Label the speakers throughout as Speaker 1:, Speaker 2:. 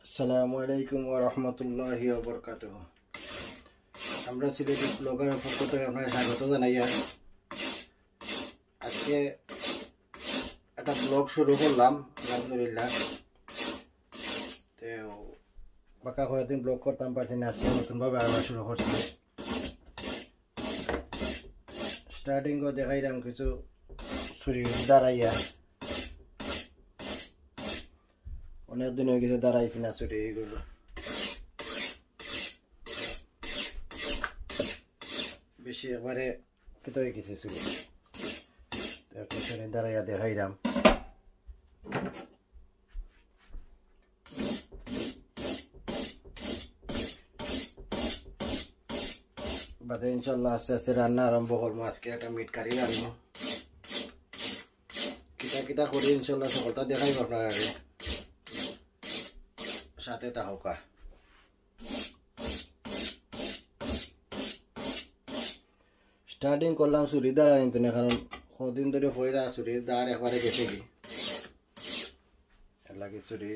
Speaker 1: আসসালামু আলাইকুম ওয়া রাহমাতুল্লাহি ওয়া বারাকাতুহু। আমরা সিলেটি ব্লগার পক্ষ থেকে আপনাকে স্বাগত জানাই। আজকে একটা ব্লগ শুরু করলাম আলহামদুলিল্লাহ। তো বাকা কয়েকদিন ব্লগ করতাম পারছি না, আজকে নতুনভাবে আবার শুরু করছি। স্টার্টিং করে দেখাইলাম কিছু ছুরি দাঁড়াইয়া, অনেক দিন হয়ে গেছে দাঁড়াইছি না ছুটি এইগুলো। বেশি একবারে কেটে হয়ে গেছে ছুটি, দাঁড়াইয়া দেখাইলাম। বাদে ইনশাল্লাহ আস্তে আস্তে রান্না আরম্ভ করবো। আজকে একটা মিট কারি রান্না কিতা কিতা করি ইনশাল্লাহ সকলটা দেখাইব আপনারা, সাথে থাকা। স্টার্টিং করলাম চুরি দাঁড়া নিতে না, কারণ কদিন ধরে হইরা চুরির দাঁড় একবারে গেছে কি লাগে, চুরি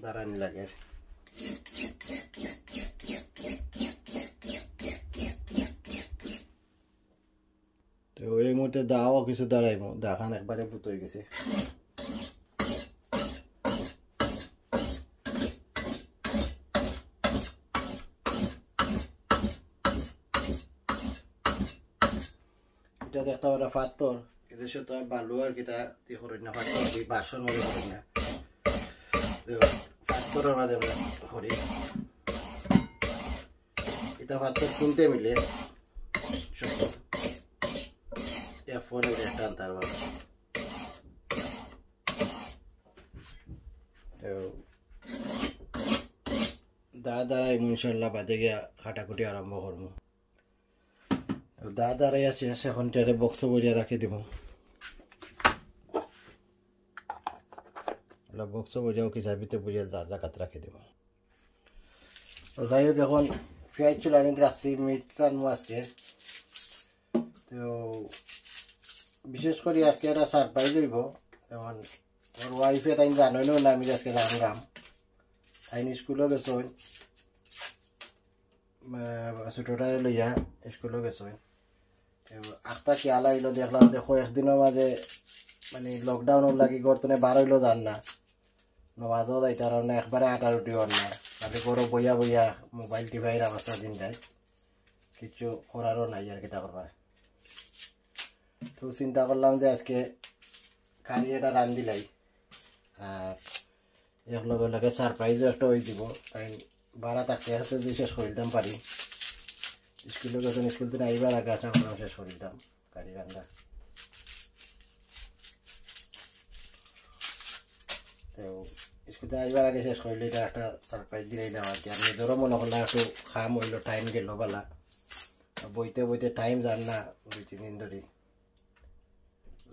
Speaker 1: দাঁড়ানি লাগে। তো এই মুহূর্তে দাও কিছু দাঁড়াইব, দাখান একবারে বুত হয়ে গেছে। এটা দেখতে পারা পাথর, এদেশে তো বালু আর কিতা দিয়ে করি না, পাথর দিয়ে বাসন মনে করি না, পাথরের মাঝে করি। এটা পাথর কিনতে মিলে ফোনে টানতে পারবো। দাঁড়াই ইনশাল্লাহ বাদে গিয়া কাটাকুটি আরম্ভ করবো। দাঁড়াই আছে এখন টেরে বক্স বইয়া রাখি দিব, বক্স বইয়াও কি চাবিতে বইয়া যার জায়গাত রাখি দিব। যাই হোক এখন পেঁয়াজ চুলা নিতে রাখছি, মিট রান্নু আজকে। তো বিশেষ করে আজকে একটা সারপ্রাইজ হইব। যেমন ওর ওয়াইফে তাই জানোই না আমি আজকে রান্নাম, তাই স্কুলও গেছো, ছোটটা লইয়া স্কুলও গেছো। আখটা খেয়াল আইলো, দেখলাম যে কয়েকদিনের মাঝে মানে লকডাউনের লাগি গর্তনে বার হইলো যান না, নমাজও যাইতার না, একবারে আটা রুটি হন না, তাহলে গরো বইয়া বইয়া মোবাইল টিভাইয়ের অবস্থা দিনটাই কিছু করারও নাই আর কিতা করবা। তো চিন্তা করলাম যে আজকে কারি এটা রান দিলাই, আর এক লগে লগে সারপ্রাইজও একটা হয়ে দিব। তাই বারা থাকতে আসতে যদি শেষ করে দিতাম পারি, স্কুলে গেছেন স্কুল থেকে আইবার আগে আশা করলাম শেষ করে দিতাম কারি রান্না। তো স্কুল থেকে আইবার আগে শেষ করলে এটা একটা সারপ্রাইজ দিলেই দেওয়া আর কি। আর নিজেরও মনে করলাম একটু খাম হইলো, টাইম গেল বেলা, বইতে বইতে টাইম যান না 2-3 দিন ধরে,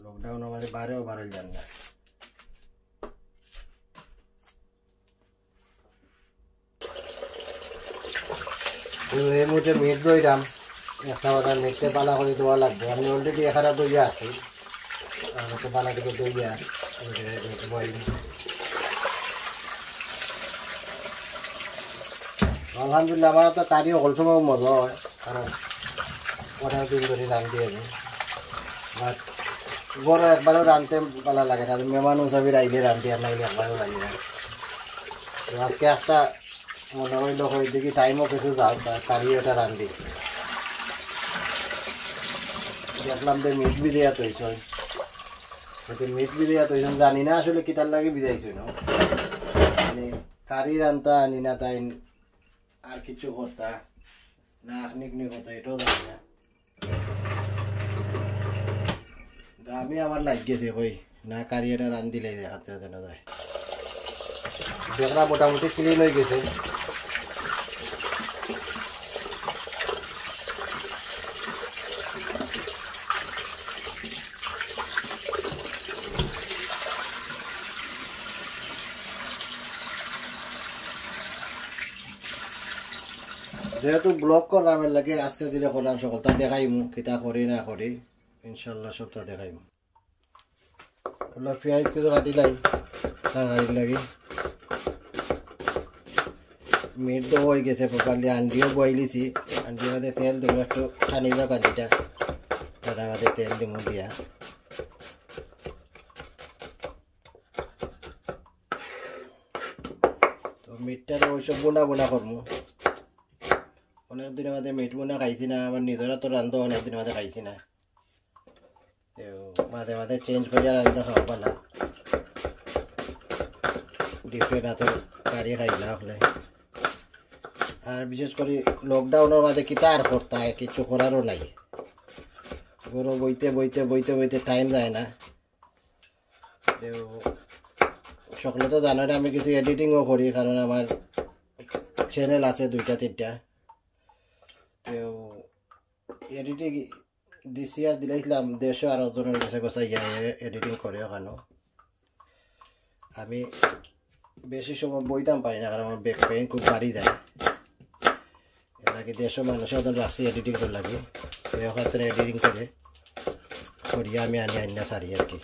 Speaker 1: লকডাউন আমাদের বারেও বারোই যান না। এই মুহূর্তে মিট দইলাম, একটা কথা মিটতে পালা করে দেওয়া লাগবে। আমি অলরেডি এখানে দইয়া আছি, আমাকে পালা থেকে দইয়া আলহামদুলিল্লাহ। আমার তো কারি সকল সময় মজা হয়, কারণ অনেক দিন ধরে রান্ধি আমি। বাট বড় একবারও রাঁধতে পালা লাগে না, মেহমান হিসাবে আইলে রান্ধি, আর নাইলে একবারও রাঁধি না। তো আজকে একটা মনে হইল হয়ে দেখি টাইমও কিছু যাও, কারি এটা রান্ধি। দেখলাম যে মিট বিরিয়া তৈছ, মিট বিরিয়া তৈছেন জানি না আসলে কিতার লাগে বিজাইছি না, মানে কারি রান্তা আনি না, তাই আর কিছু করতা না আখনিকনি করতা এটাও জানি না। আমি আমার লাগিয়েছে কই না কারি এটা রান দিলে দেখাতে যেন যায়। দেখলা মোটামুটি ক্লিন হয়ে গেছে। যেহেতু ব্লগ করলাম এর লাগে আস্তে ধীরে করলাম, সকলটা দেখাইমু কিতা করি না করি ইনশাল্লাহ সবটা দেখাইমু। পেঁয়াজ কিছু কাটিলাই তরকারি লাগে। মিট তো হয়ে গেছে প্রপারলি, আন্ডিও বইলিছি, আন্ডির মধ্যে তেল দেবো একটু খানি যাও কান্ডিটা, তার মধ্যে তেল দিমু দিয়া তো মিটটা ওইসব বোনা বোনা করবো। অনেক দিনের মধ্যে মিট বোনা খাইছি না, আবার নিজেরা তো রান্ধো অনেক দিনের মধ্যে খাইছি না, তো মাঝে মাঝে চেঞ্জ করিয়া রান্ধা খাওয়া পালা, ডিফারেন্ট হাতের কারি খাইলা হলে। আর বিশেষ করে লকডাউনের মাঝে কিতা আর করতে হয়, কিছু করারও নাই, গরু বইতে বইতে বইতে বইতে টাইম যায় না। তো সকলে তো জানো না আমি কিছু এডিটিংও করি, কারণ আমার চ্যানেল আছে 2-3টা। তো এডিটিং দিছি আর দিলাইছিলাম 150 জনের কাছে গোছাই এডিটিং করে ওখানে। আমি বেশি সময় বইতাম পারি না, কারণ আমার ব্যাক পেইন খুব বাড়ি যায়, এর লাগে 150 মানুষের ওজন রাখছি এডিটিং করে লাগে, ওখানে এডিটিং করে করিয়া আমি আনি সারি আর কি।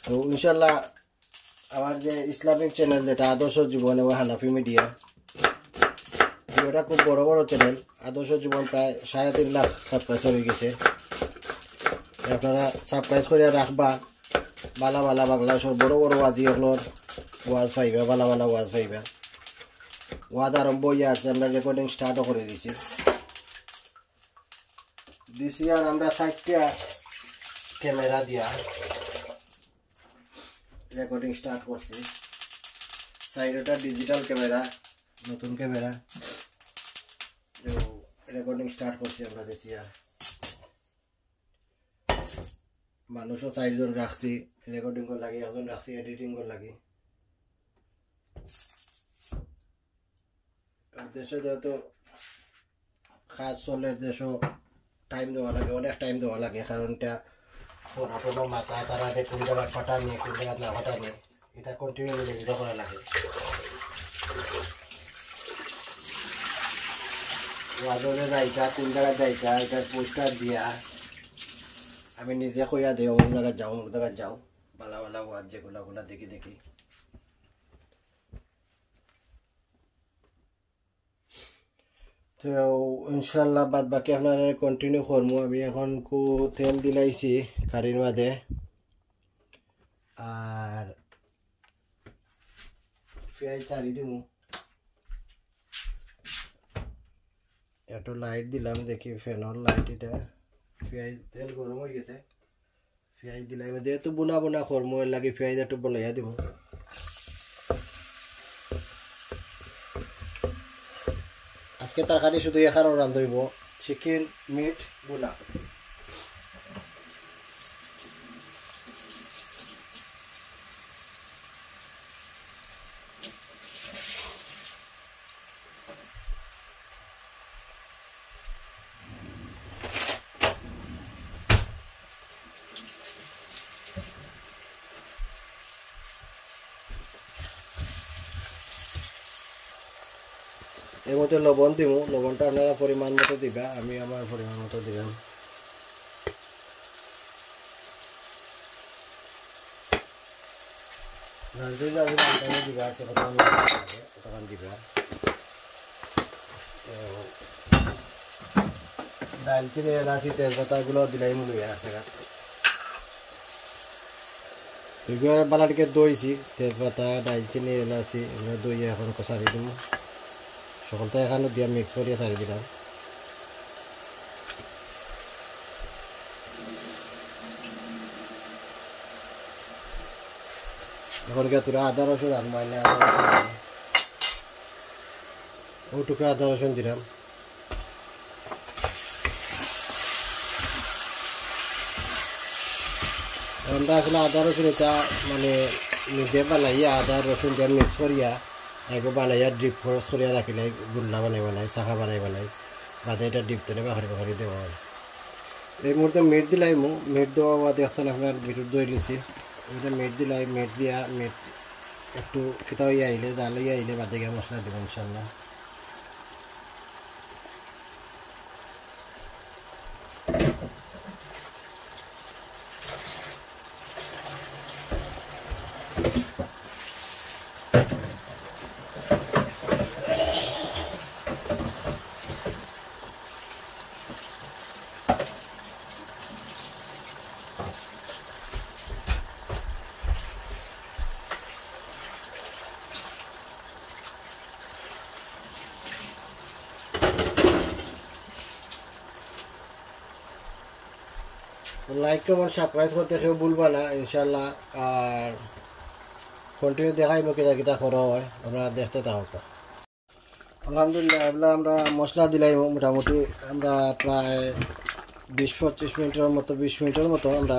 Speaker 1: তো ইনশাল্লাহ আমার যে ইসলামিক চ্যানেল যেটা আদর্শ জীবন এবং হানাফি মিডিয়া, ওটা খুব বড় বড় চ্যানেল। আদর্শ জীবন প্রায় 3.5 লাখ সাবস্ক্রাইব হয়ে গেছে। আপনারা সাবস্ক্রাইব করে রাখবা, বালা বালা বাংলাদেশের বড় বড় ওয়াজি হলোর ওয়াজ পাইবা, বালা বালা ওয়াজ পাইবা। ওয়াজ আরম্ভ হয়ে আসছে, আমরা রেকর্ডিং স্টার্টও করে দিছি। আর আমরা 4টা ক্যামেরা দিয়া রেকর্ডিং স্টার্ট করছি। সাইডটা ডিজিটাল ক্যামেরা, নতুন ক্যামেরা, তো রেকর্ডিং স্টার্ট করছি আমরা দেখি। আর মানুষও 4 জন রাখছি রেকর্ডিং কর লাগে, 1 জন রাখছি এডিটিং কর লাগে। দেশে যেহেতু কাজ চলে, দেশও টাইম দেওয়া লাগে, অনেক টাইম দেওয়া লাগে, কারণ এটা ফোন মাথায় তারা কোন জায়গায় ফাটানি কোন জায়গায় না ফাটানি, এটা কন্টিনিউ ভিডিও করা লাগে। ওয়াজনে যাইতা কোন জায়গায় যাইতা এটার পোস্টার দিয়া আমি নিজে কইয়া দিই, অমুক জায়গায় যাও অমুক জায়গায় যাও, ভালো ভালো ওয়াজ যেগুলা দেখি দেখি। তো ইনশাল্লাহ বাদ বাকি আপনারা কন্টিনিউ করবো। আমি এখন তেল দিলাইছি কারির মাঝে, আর পেঁয়াজ ছাড়ি দিব, একটু লাইট দিলাম দেখি ফ্যানের লাইট, এটা পেঁয়াজ তেল গরম হয়ে গেছে, পেঁয়াজ দিলাম যেহেতু বোনা বোনা করবো, এর লাগে পেঁয়াজ একটু বলাইয়া দিব। আজকে তরকারি শুধু এখানে রান্ধব, চিকেন মিট বোনা। এর মধ্যে লবণ দিব, লবণটা আপনারা পরিমাণ মতো দিবা, আমি আমার পরিমাণ মতো দিলাম। দিবা তখন দিবা। দালচিনি এলাচি তেজপাতাগুলো দিলাই মনে আছে, এগুলো বালাটিকে দইছি, তেজপাতা দালচিনি এলাচি এগুলো দইয়ে এখন কষারি দিব, সকলটা এখানে দিয়া মিক্স করিয়া ছাড়ি দিলাম। এখন কে তোরা আদা রসুন আর মাইনে ও টুকরা আদা রসুন দিলাম। আমরা আসলে আদা রসুন এটা মানে নিজে বানাইয়া আদা রসুন দিয়ে মিক্স করিয়া এগো বানাইয়া ডিপ ফ্রোজ করিয়া রাখিলে গুল্লা বানাই চাখা বানাই বাদে এটা ডিপ তেলে বাহারি দেওয়া হয়। এই মুহূর্তে মিট দিলাই মিট দেওয়া বাদে এখন আপনার বিটুর দই লিছি, ওইটা মিট দিলাই, মিট দিয়া মিট একটু ফিতা হইয়া আইলে জাল হইয়া আইলে বাদে গিয়ে মশলা দেবো ইনশাল্লাহ। লাইক কমেন্ট সাবস্ক্রাইব করতে কেউ ভুলবা না ইনশাল্লাহ। আর কন্টিনিউ দেখাই মুখে কিতা করা হয় আপনারা দেখতে থাকুক। আলহামদুলিল্লাহ এগুলো আমরা মশলা দিলাই মোটামুটি আমরা প্রায় 20-25 মিনিটের মতো 20 মিনিটের মতো আমরা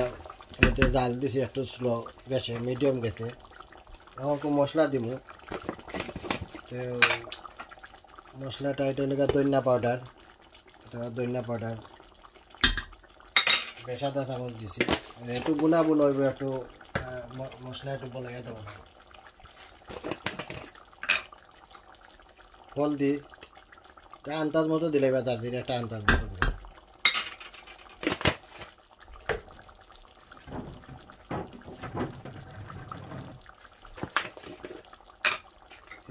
Speaker 1: এতে জাল দিছি, একটু স্লো গেছে মিডিয়াম গেছে। এখন মশলা দিব, তো মশলাটা এটা লেগে ধনিয়া পাউডার, ধনিয়া পাউডার বেশ আধা চামচ দিছি। একটু বুনা বুন হইব, একটু মশলা একটু বলাই দেবো। হলদি আন্দাজ মতো দিলে বা তার দিলে একটা আন্দাজ মতো দিলে।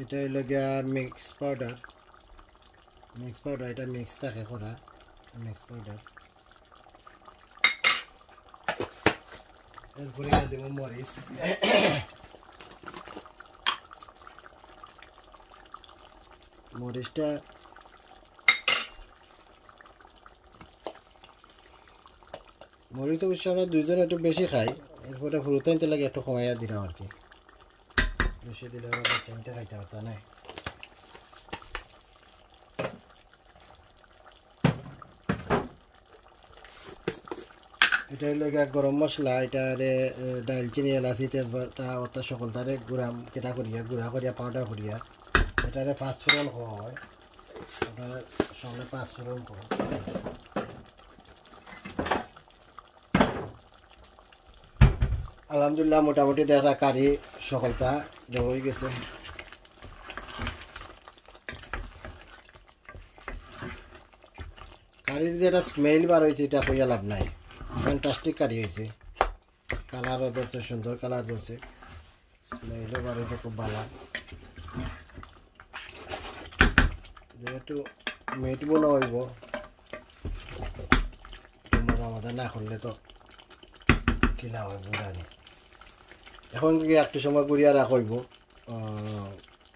Speaker 1: এটা হইল গিয়া মিক্স পাউডার, এটা মিক্স থাকে করা মিক্স পাউডার। এরপরে দেব মরিচ, মরিচটা মরিচ অবশ্য আমরা দুইজন একটু বেশি খাই, এরপরে ফুরুতাইতে লাগে একটু কমাইয়া দিলাম আর কি, বেশি দিলে চিনতে খাইতে পারতা না। এটা হইল গরম মশলা, এটারে ডালচিনি এলাচি তেজপাতা ওটা সকলটারে গুঁড়া কেটা করিয়া গুঁড়া করিয়া পাউডার করিয়া এটারে 5 ফোড়ন খাওয়া হয়, ওটারে সঙ্গে 5 ফোড়ন খাওয়া। আলহামদুলিল্লাহ মোটামুটি দেখা কারি সকলটা হয়ে গেছে। কারির যেটা স্মেল বার হয়েছে এটা কইয়া লাভ নাই, ফ্যান্টাস্টিক কারি হয়েছে, কালারও ধরছে সুন্দর কালার ধরছে, স্মেলও বার হয়েছে খুব ভালো। যেহেতু মিট বোনা হইব মজা মজা না করলে তো কিনা হয় বুড়ানি। এখন কি একটু সময় গুড়িয়া রাখব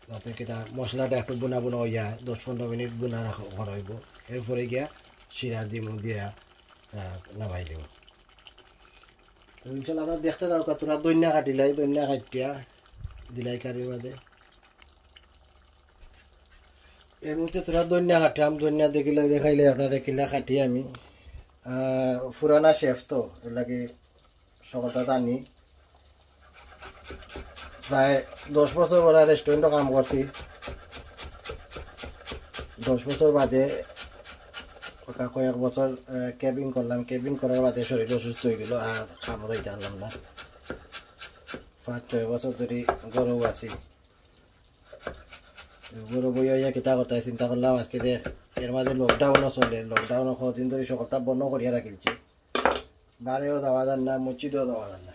Speaker 1: যাতে কিনা মশলাটা একটু বোনা বোনা হইয়া 10-15 মিনিট বোনা করা হইব। এরপরে গিয়া শিরা দিম দিয়া নামাই দিব। ইনশাল্লাহ আমরা দেখতে যাও তোরা দৈন্যা কাটিলাই, দৈন্যা কাটিয়া দিলাই কারির মাঝে। এর মধ্যে তোরা দৈন্যা কাটাম, দৈন্যা দেখিলে দেখাইলে আপনারা কিলা কাটি আমি পুরানা শেফ তো এগুলাকে সকলটা জানি। প্রায় 10 বছর পরে রেস্টুরেন্টও কাম করছি, 10 বছর বাদে কয়েক বছর ক্যাবিন করলাম, ক্যাবিন করার বাদে শরীর অসুস্থ হয়ে গেল, আর কামও দিতে পারলাম না। 5-6 বছর ধরে গরু আছি, গরু বই হইয়া কিতা কথায় চিন্তা করলাম আজকে যে এর মাঝে লকডাউনও চলে, লকডাউনও কদিন ধরে সকলটা বন্ধ করিয়া রাখিলছে, বারেও দেওয়া যান না, মসজিদেও দেওয়া যান না।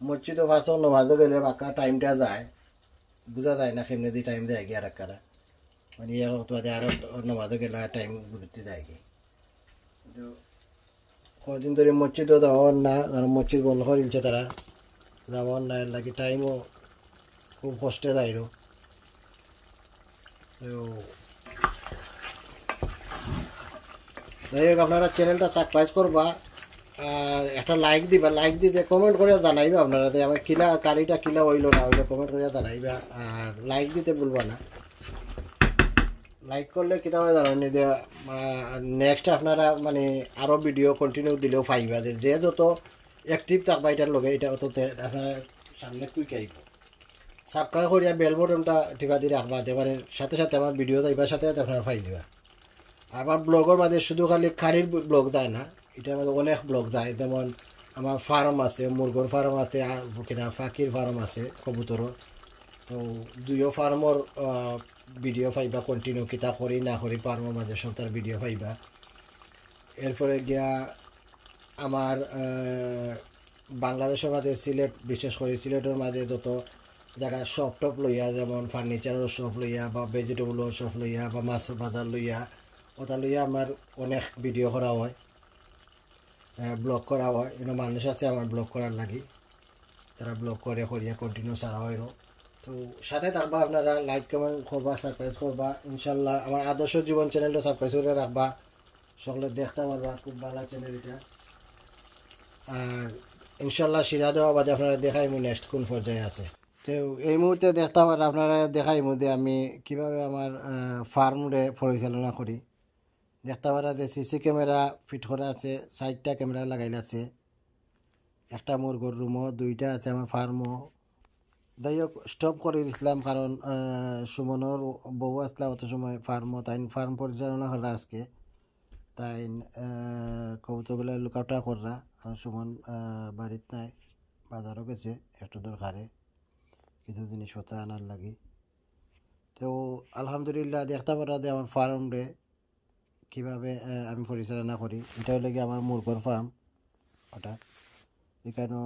Speaker 1: মসজিদও ফাঁসও নমাজও গেলে বাঁকা টাইমটা যায়, বোঝা যায় না কেমনি দিয়ে টাইম দেয় গিয়ে আর কারা মানে আরো নমাজও গেলে টাইম ঘুরতে যায় কি। কিন্তু কদিন ধরে মসজিদও যাওয়ার না, কারণ মসজিদ বন্ধ করিলছে তারা, যাওয়ার না, এর লাগে টাইমও খুব কষ্টে যায়। যাই হোক আপনারা চ্যানেলটা সাবস্ক্রাইব করবা আর একটা লাইক দিবা, লাইক দিতে কমেন্ট করে জানাইবা আপনারা যে আমার কিলা কারিটা কিলা হইলো না হইলো কমেন্ট করে জানাইবা, আর লাইক দিতে ভুলবা না। লাইক করলে কিতা হয় জানেন যে নেক্সট আপনারা মানে আরও ভিডিও কন্টিনিউ দিলেও পাইবা, যে যত অ্যাক্টিভ থাকবা এটার লগে এটা অত আপনার সামনে কুইক আইব। সাবস্ক্রাইব করিয়া বেল বটনটা টিপা দিয়ে রাখবা, এবারে সাথে সাথে আমার ভিডিও যাইবার সাথে সাথে আপনারা পাই দিবা। আমার ব্লগের মাঝে শুধু খালি কারির ব্লগ যায় না, এটার মধ্যে অনেক ব্লগ যায়, যেমন আমার ফার্ম আছে, মুরগোর ফার্ম আছে, কিনা ফাঁকির ফার্ম আছে কবুতরও, তো দুইও ফার্মর ভিডিও পাইবা, কন্টিনিউ কিতা করি না করি ফার্মের মাঝে সব তার ভিডিও পাইবা। এরপরে গিয়া আমার বাংলাদেশের মাঝে সিলেট, বিশেষ করে সিলেটের মাঝে যত জায়গায় শপ টপ লইয়া, যেমন ফার্নিচারের শপ লইয়া বা ভেজিটেবলের শপ লইয়া বা মাছ বাজার লইয়া ওটা লইয়া আমার অনেক ভিডিও করা হয়, ব্লগ করা হয়। এনে মানুষ আছে আমার ব্লগ করার লাগি, তারা ব্লগ করে করিয়া কন্টিনিউ ছাড়া হয়। তো সাথে থাকবা আপনারা, লাইক কমেন্ট করবা, সাবস্ক্রাইব করবা। ইনশাল্লাহ আমার আদর্শ জীবন চ্যানেলটা সাবস্ক্রাইব করে রাখবা, সকলে দেখতে পারবা, খুব ভালো চ্যানেল এটা। আর ইনশাল্লাহ শিরা দেওয়া বাদে আপনারা দেখাইমু নেক্সট কোন পর্যায়ে আছে। তো এই মুহূর্তে দেখতে পারেন আপনারা দেখাইমু যে আমি কিভাবে আমার ফার্মরে পরিচালনা করি। দেখতে পারা যে সিসি ক্যামেরা ফিট করা আছে, 4টা ক্যামেরা লাগাইল আছে, একটা মুরগোর রুমও 2টা আছে, আমার ফার্মও। যাই হোক স্টপ করে দিয়েছিলাম কারণ সুমনের বউ আসলে অত সময় ফার্মও তাই ফার্ম পরিচালনা করা আজকে, তাই কবুতরগুলো লুকআউটটা করা। কারণ সুমন বাড়িতে নাই, বাজারও গেছে একটু দরকারে কিছু জিনিসপত্র আনার লাগি। তো আলহামদুলিল্লাহ দেখতে পারা যে আমার ফার্মরে কীভাবে আমি পরিচালনা করি। এটা হলে কি আমার মুরগোর ফার্ম, ওটা এখানেও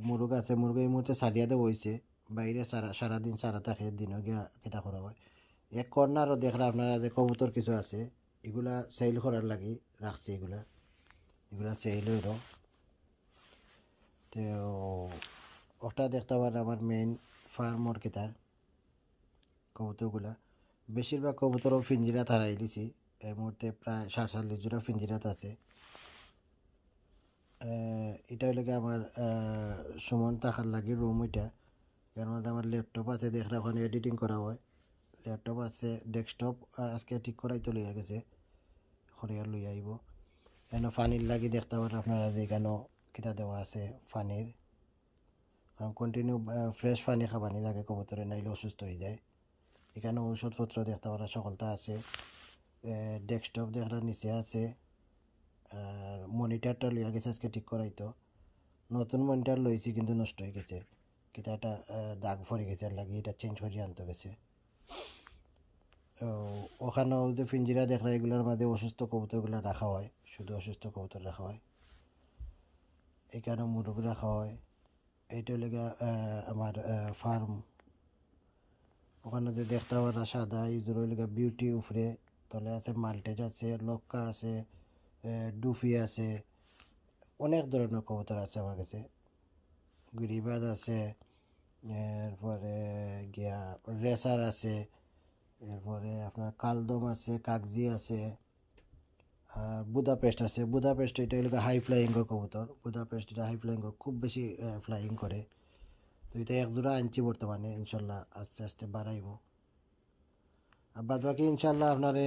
Speaker 1: মুরগ আছে। মুরগ এই মুহূর্তে সারিয়া দেওয়া হয়েছে, বাইরে সারাদিন সারা থাকে, দিনও গিয়া কেটা করা হয়। এক কর্নারও দেখলে আপনারা যে কবুতর কিছু আছে, এগুলা সেল করার লাগি রাখছি, এগুলা সেল হইল। তো ওটা দেখতে পারেন আমার মেইন ফার্মর কেটা কবুতরগুলা। বেশিরভাগ কবুতরও পিঞ্জিরা হারাই দিছি, এই মুহূর্তে প্রায় 47 জোড়া পিঞ্জিরাত আছে। এটা হলে আমার সুমন থাকার লাগে রুম। ওইটা এর মধ্যে আমার ল্যাপটপ আছে, দেখলে ওখানে এডিটিং করা হয়। ল্যাপটপ আছে, ডেস্কটপ আজকে ঠিক করাই তো লইয়া গেছে, খরিয়ার লই আইব। কেন পানির লাগি দেখতে পারেন আপনারা যে এখানেও কিতা দেওয়া আছে পানির, কারণ কন্টিনিউ ফ্রেশ পানি খাবানি লাগে কবুতরে, নাইলে অসুস্থ হয়ে যায়। এখানে ওষুধপত্র দেখতে পারা সকলটা আছে। ডেস্কটপ দেখলে নিচে আছে। আর মনিটরটা লইয়া গেছে আজকে ঠিক করাইতো, নতুন মনিটর লইছি কিন্তু নষ্ট হয়ে গেছে, কিতা একটা দাগ পড়ে গেছে, আর লাগি এটা চেঞ্জ করে আনতে গেছে। ওখানেও যে পিঞ্জিরা দেখলা এগুলোর মধ্যে অসুস্থ কবুতরগুলো রাখা হয়, শুধু অসুস্থ কবুতর রাখা হয়। এখানেও মুরগ রাখা হয়। এইটা লেগে আমার ফার্ম। ওখানে যে দেখতে পারা সাদা ইঁদুর লেগে বিউটি উপরে, তলে আছে মাল্টেজ আছে, লক্কা আছে, ডুফি আছে, অনেক ধরনের কবুতর আছে আমার কাছে। গিরিবাজ আছে, এরপরে গিয়া রেসার আছে, এরপরে আপনার কালদম আছে, কাগজি আছে, আর বুদাপেস্ট আছে। বুদাপেস্ট এটা হলো হাই ফ্লাইংয়ের কবুতর। বুদাপেস্ট এটা হাই ফ্লাইং, খুব বেশি ফ্লাইং করে। তো এটা এক জোড়া আনছি বর্তমানে, ইনশাল্লাহ আস্তে আস্তে বাড়াইব। আর বাদ বাকি ইনশাল্লাহ আপনারে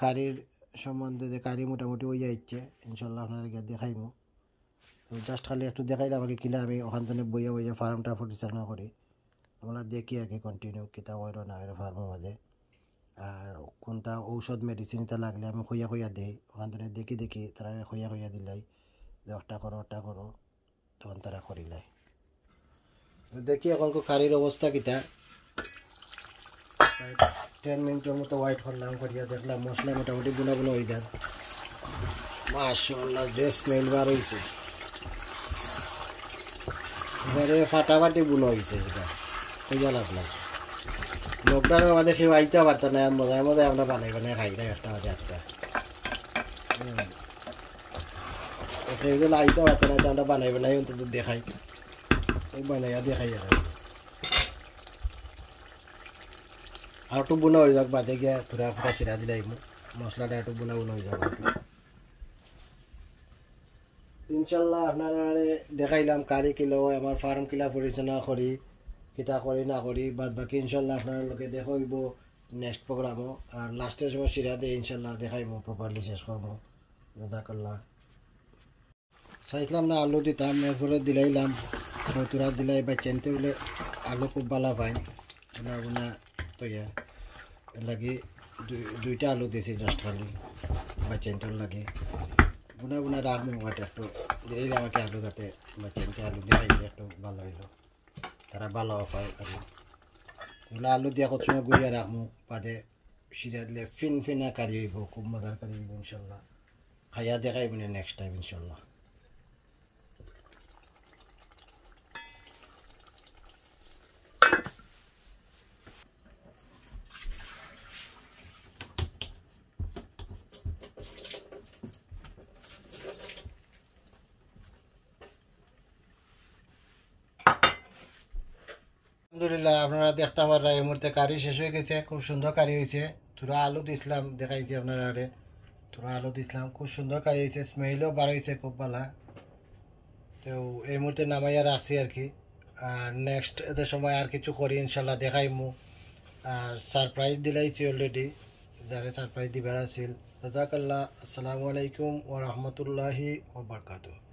Speaker 1: কারির সম্বন্ধে, যে কারি মোটামুটি হয়ে যাচ্ছে, ইনশাল্লাহ আপনারা গিয়ে দেখাইব। তো জাস্ট খালি একটু দেখাইলে আমাকে কিলা আমি ওখান থেকে বইয়া ফার্মটা পরিচালনা করি। আমরা দেখি আর কি কন্টিনিউ কিতা হইল না হইল ফার্মের মাঝে। আর কোনটা ঔষধ মেডিসিন এটা লাগলে আমি খুঁয়া দিই, ওখান থেকে দেখি তারা খুঁয়া দিলাই যে ওটা করো, তখন তারা করিলাই। দেখি এখন কারির অবস্থা কিতা। 10 মিনিটের মতো ওয়াইট করলাম, করিয়া দেখলাম মশলা মোটামুটি বুনা হয়ে যায়। মাশাআল্লাহ যে স্মেল বার হয়েছে, এবারে ফাটাফাটি বুনো হয়েছে। এটা বুঝা লাগলাম লকডাউনের মাঝে কেউ আইতে পারতো না, মজায় আমরা বানাই খাই না একটা মাঝে একটা। কেউ আইতে পারতো না, আমরা বানাই অন্তত দেখাই, বানাইয়া দেখাই। আর একটু বুনা হয়ে যাক, বাদে গিয়া ফুরা চিরা দিলে মশলাটা একটু বুনা হয়ে যাবে। ইনশাল্লাহ আপনারা দেখাইলাম কারি কিলো আমার ফার্ম কিলা পরিচালনা করি, কিতা করি না করি। বাদ বাকি ইনশাল্লাহ আপনার লোকে দেখাইব নেক্সট প্রোগ্রামও। আর লাস্টের সময় সিরা দিয়ে ইনশাল্লাহ দেখাইব, প্রপারলি শেষ করবো। জাযাকাল্লাহ। চাইছিলাম না আলু দিতাম, এরপরে দিলাইলাম তোরা দিলাই বা চেনতে বলে আলু খুব ভালো পাই বুনা তৈয়া লাগি 2টা আলু দিয়েছি জাস্ট খালি বা চেনটার লাগে বুনা রাখবো। বাট একটু দিলেই আমাকে আলু যাতে বা চেনতে আলু দেখাই একটু ভালো হইলো, তারা ভালো পায়। এগুলো আলু দিয়ে কত সময় গুড়িয়া রাখবো, বাদে সিরা দিলে ফিনা কারি হইব, খুব মজার কারি হইব ইনশাল্লাহ। খাইয়া দেখাইব না নেক্সট টাইম ইনশাল্লাহ। আলহামদুলিল্লাহ আপনারা দেখতে পারা এই মুহূর্তে কারি শেষ হয়ে গেছে, খুব সুন্দর কারি হয়েছে। তোরা আলু দিছিলাম দেখাইছি আপনারা, তোরা আলু দিছিলাম, খুব সুন্দর কারি হয়েছে, স্মেলও বার হয়েছে খুব ভালো। তো এই মুহূর্তে নামাইয়া রাখছি আর কি। আর নেক্সট এতে সময় আর কিছু করি ইনশাল্লাহ দেখাইমু। আর সারপ্রাইজ দিলাইছি অলরেডি, যারা সারপ্রাইজ দিবার আছিল। জাযাকাল্লাহ। আসসালামু আলাইকুম ওয়া রাহমাতুল্লাহি ওয়া বারাকাতুহু।